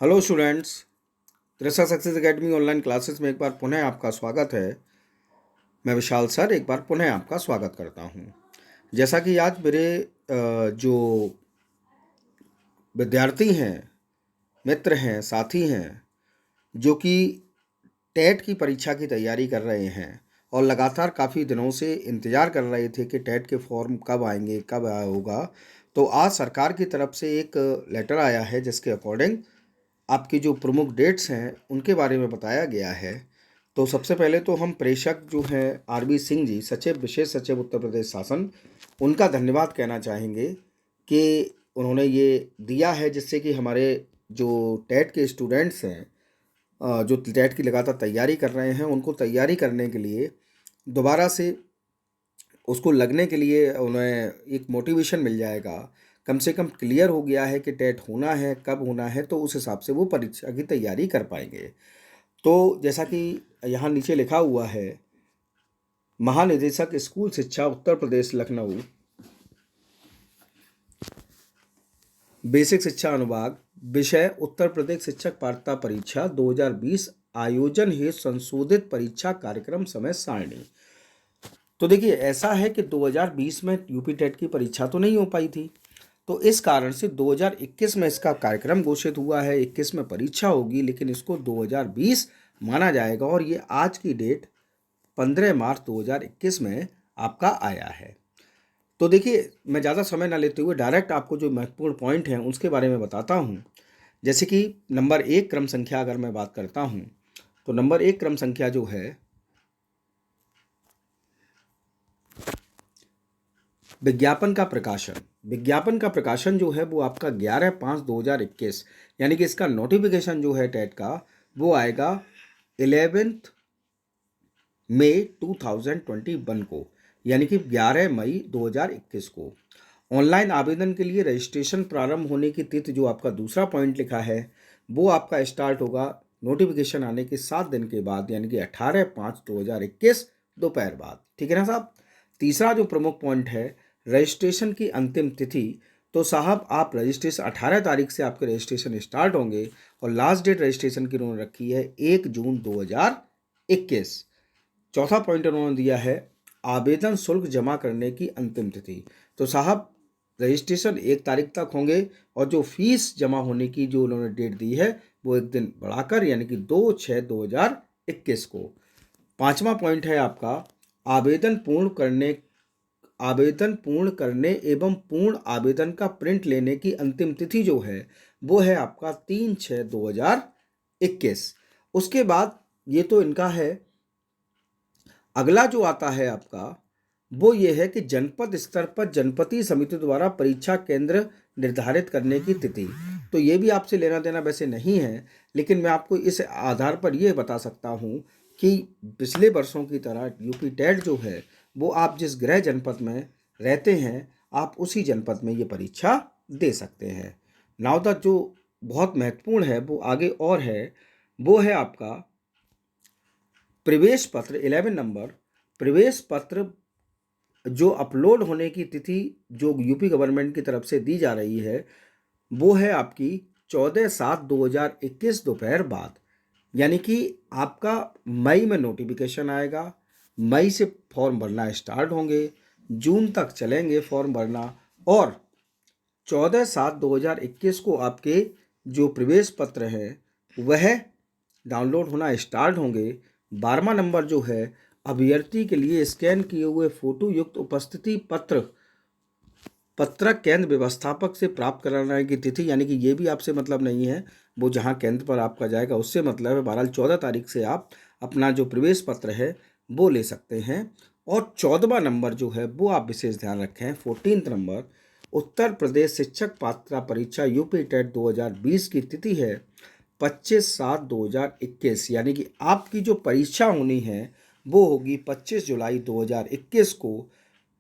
Hello students, Trisha success academy online classes में एक बार पुनः आपका स्वागत है। मैं विशाल सर एक बार पुनः आपका स्वागत करता हूं। जैसा कि आज मेरे जो विद्यार्थी हैं, मित्र हैं, साथी हैं, जो कि टेट की परीक्षा की तैयारी कर रहे हैं और लगातार काफ़ी दिनों से इंतज़ार कर रहे थे कि टेट के फॉर्म कब आएंगे, कब आया होगा। तो आज सरकार की तरफ से एक लेटर आया है जिसके अकॉर्डिंग आपकी जो प्रमुख डेट्स हैं उनके बारे में बताया गया है। तो सबसे पहले तो हम प्रेषक जो हैं आरबी सिंह जी, सचिव, विशेष सचिव उत्तर प्रदेश शासन, उनका धन्यवाद कहना चाहेंगे कि उन्होंने ये दिया है जिससे कि हमारे जो टेट के स्टूडेंट्स हैं, जो टेट की लगातार तैयारी कर रहे हैं, उनको तैयारी करने के लिए दोबारा से उसको लगने के लिए उन्हें एक मोटिवेशन मिल जाएगा। कम से कम क्लियर हो गया है कि टेट होना है, कब होना है, तो उस हिसाब से वो परीक्षा की तैयारी कर पाएंगे। तो जैसा कि यहाँ नीचे लिखा हुआ है, महानिदेशक स्कूल शिक्षा उत्तर प्रदेश लखनऊ, बेसिक शिक्षा अनुभाग, विषय उत्तर प्रदेश शिक्षक पात्रता परीक्षा 2020, आयोजन हेतु संशोधित परीक्षा कार्यक्रम समय सारणी। तो देखिए, ऐसा है कि 2020 में यूपी टेट की परीक्षा तो नहीं हो पाई थी, तो इस कारण से 2021 में इसका कार्यक्रम घोषित हुआ है। 21 में परीक्षा होगी, लेकिन इसको 2020 माना जाएगा और ये आज की डेट 15 मार्च 2021 में आपका आया है। तो देखिए, मैं ज़्यादा समय ना लेते हुए डायरेक्ट आपको जो महत्वपूर्ण पॉइंट हैं उसके बारे में बताता हूँ। जैसे कि नंबर 1 क्रम संख्या अगर मैं बात करता हूँ, तो नंबर 1 क्रम संख्या जो है, विज्ञापन का प्रकाशन। विज्ञापन का प्रकाशन जो है वो आपका 11/5/2021, यानी कि इसका नोटिफिकेशन जो है टेट का वो आएगा 11 मई 2021 को, यानी कि 11 मई 2021 को। ऑनलाइन आवेदन के लिए रजिस्ट्रेशन प्रारंभ होने की तिथि जो आपका दूसरा पॉइंट लिखा है वो आपका स्टार्ट होगा नोटिफिकेशन आने के 7 दिन के बाद, यानी कि 18/5/2021 दोपहर बाद। ठीक है ना साहब। तीसरा जो प्रमुख पॉइंट है, रजिस्ट्रेशन की अंतिम तिथि। तो साहब, आप रजिस्ट्रेशन 18 तारीख से आपके रजिस्ट्रेशन स्टार्ट होंगे और लास्ट डेट रजिस्ट्रेशन की उन्होंने रखी है 1 जून 2021। चौथा पॉइंट उन्होंने दिया है आवेदन शुल्क जमा करने की अंतिम तिथि। तो साहब, रजिस्ट्रेशन 1 तारीख तक होंगे और जो फीस जमा होने की जो उन्होंने डेट दी है वो एक दिन बढ़ाकर, यानी कि 2/6/2021 को। पांचवा पॉइंट है आपका आवेदन पूर्ण करने एवं पूर्ण आवेदन का प्रिंट लेने की अंतिम तिथि जो है वो है आपका 3/6/2021। उसके बाद ये तो इनका है। अगला जो आता है आपका वो ये है कि जनपद स्तर पर जनपति समिति द्वारा परीक्षा केंद्र निर्धारित करने की तिथि। तो ये भी आपसे लेना देना वैसे नहीं है, लेकिन मैं आपको इस आधार पर ये बता सकता हूँ कि पिछले वर्षों की तरह यूपी टेट जो है वो आप जिस गृह जनपद में रहते हैं आप उसी जनपद में ये परीक्षा दे सकते हैं। नाउ तक जो बहुत महत्वपूर्ण है वो आगे और है, वो है आपका प्रवेश पत्र। 11 नंबर प्रवेश पत्र जो अपलोड होने की तिथि जो यूपी गवर्नमेंट की तरफ से दी जा रही है वो है आपकी 14/7/2021 दोपहर बाद, यानी कि आपका मई में नोटिफिकेशन आएगा। मई से फॉर्म भरना स्टार्ट होंगे, जून तक चलेंगे फॉर्म भरना, और 14/7/2021 को आपके जो प्रवेश पत्र हैं वह डाउनलोड होना स्टार्ट होंगे। 12वां नंबर जो है अभ्यर्थी के लिए स्कैन किए हुए फोटो युक्त उपस्थिति पत्रक केंद्र व्यवस्थापक से प्राप्त कराने की तिथि, यानी कि ये भी आपसे मतलब नहीं है, वो जहाँ केंद्र पर आपका जाएगा उससे मतलब है। बहरहाल 14 तारीख से आप अपना जो प्रवेश पत्र है वो ले सकते हैं। और 14वां नंबर जो है वो आप विशेष ध्यान रखें, 14th नंबर उत्तर प्रदेश शिक्षक पात्रता परीक्षा यूपी टेट 2020 की तिथि है 25/7/2021, यानी कि आपकी जो परीक्षा होनी है वो होगी 25 जुलाई 2021 को।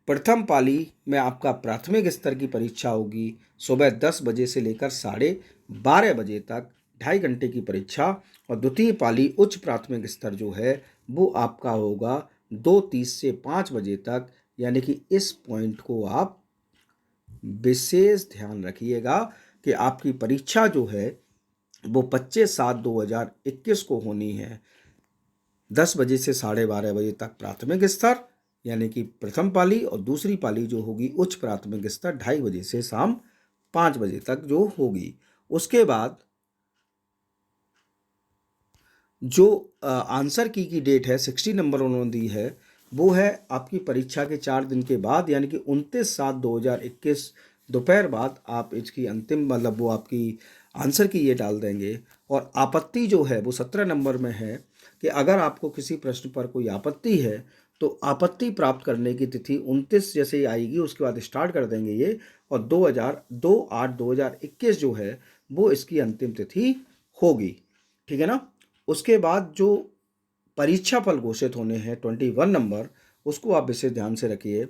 प्रथम पाली में आपका प्राथमिक स्तर की परीक्षा होगी सुबह 10 बजे से लेकर 12:30 बजे तक, 2.5 घंटे की परीक्षा। और द्वितीय पाली उच्च प्राथमिक स्तर जो है वो आपका होगा 2:30 से 5 बजे तक, यानी कि इस पॉइंट को आप विशेष ध्यान रखिएगा कि आपकी परीक्षा जो है वो 25/7/2021 को होनी है 10 बजे से 12:30 बजे तक प्राथमिक स्तर यानी कि प्रथम पाली, और दूसरी पाली जो होगी उच्च प्राथमिक स्तर 2:30 बजे से शाम 5 बजे तक जो होगी। उसके बाद जो आंसर की डेट है 60 नंबर उन्होंने दी है, वो है आपकी परीक्षा के 4 दिन के बाद यानी कि 29/7/2021 दोपहर बाद आप इसकी अंतिम मतलब वो आपकी आंसर की ये डाल देंगे। और आपत्ति जो है वो 17 नंबर में है कि अगर आपको किसी प्रश्न पर कोई आपत्ति है तो आपत्ति प्राप्त करने की तिथि 29 जैसे ही आएगी उसके बाद स्टार्ट कर देंगे ये, और 2/8/2021 जो है वो इसकी अंतिम तिथि होगी। ठीक है ना। उसके बाद जो परीक्षा फल घोषित होने हैं 21 नंबर, उसको आप इसे ध्यान से रखिए।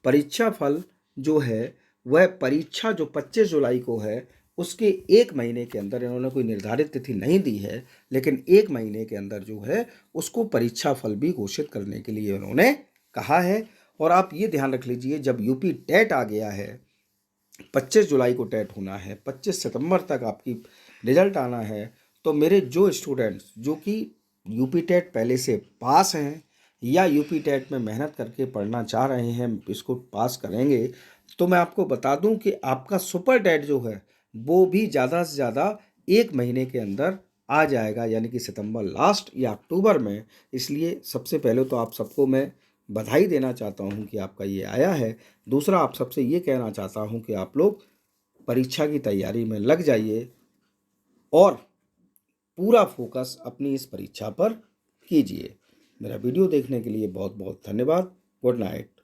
परीक्षा फल जो है वह परीक्षा जो 25 जुलाई को है उसके 1 महीने के अंदर, इन्होंने कोई निर्धारित तिथि नहीं दी है, लेकिन 1 महीने के अंदर जो है उसको परीक्षा फल भी घोषित करने के लिए उन्होंने कहा है। और आप ये ध्यान रख लीजिए, जब यूपी टेट आ गया है 25 जुलाई को टेट होना है, 25 सितंबर तक आपकी रिजल्ट आना है, तो मेरे जो स्टूडेंट्स जो कि यूपी टेट पहले से पास हैं या यूपी टेट में मेहनत करके पढ़ना चाह रहे हैं, इसको पास करेंगे, तो मैं आपको बता दूं कि आपका सुपर टेट जो है वो भी ज़्यादा से ज़्यादा 1 महीने के अंदर आ जाएगा, यानी कि सितंबर लास्ट या अक्टूबर में। इसलिए सबसे पहले तो आप सबको मैं बधाई देना चाहता हूं कि आपका ये आया है। दूसरा, आप सबसे ये कहना चाहता हूं कि आप लोग परीक्षा की तैयारी में लग जाइए और पूरा फोकस अपनी इस परीक्षा पर कीजिए। मेरा वीडियो देखने के लिए बहुत बहुत धन्यवाद। Good night.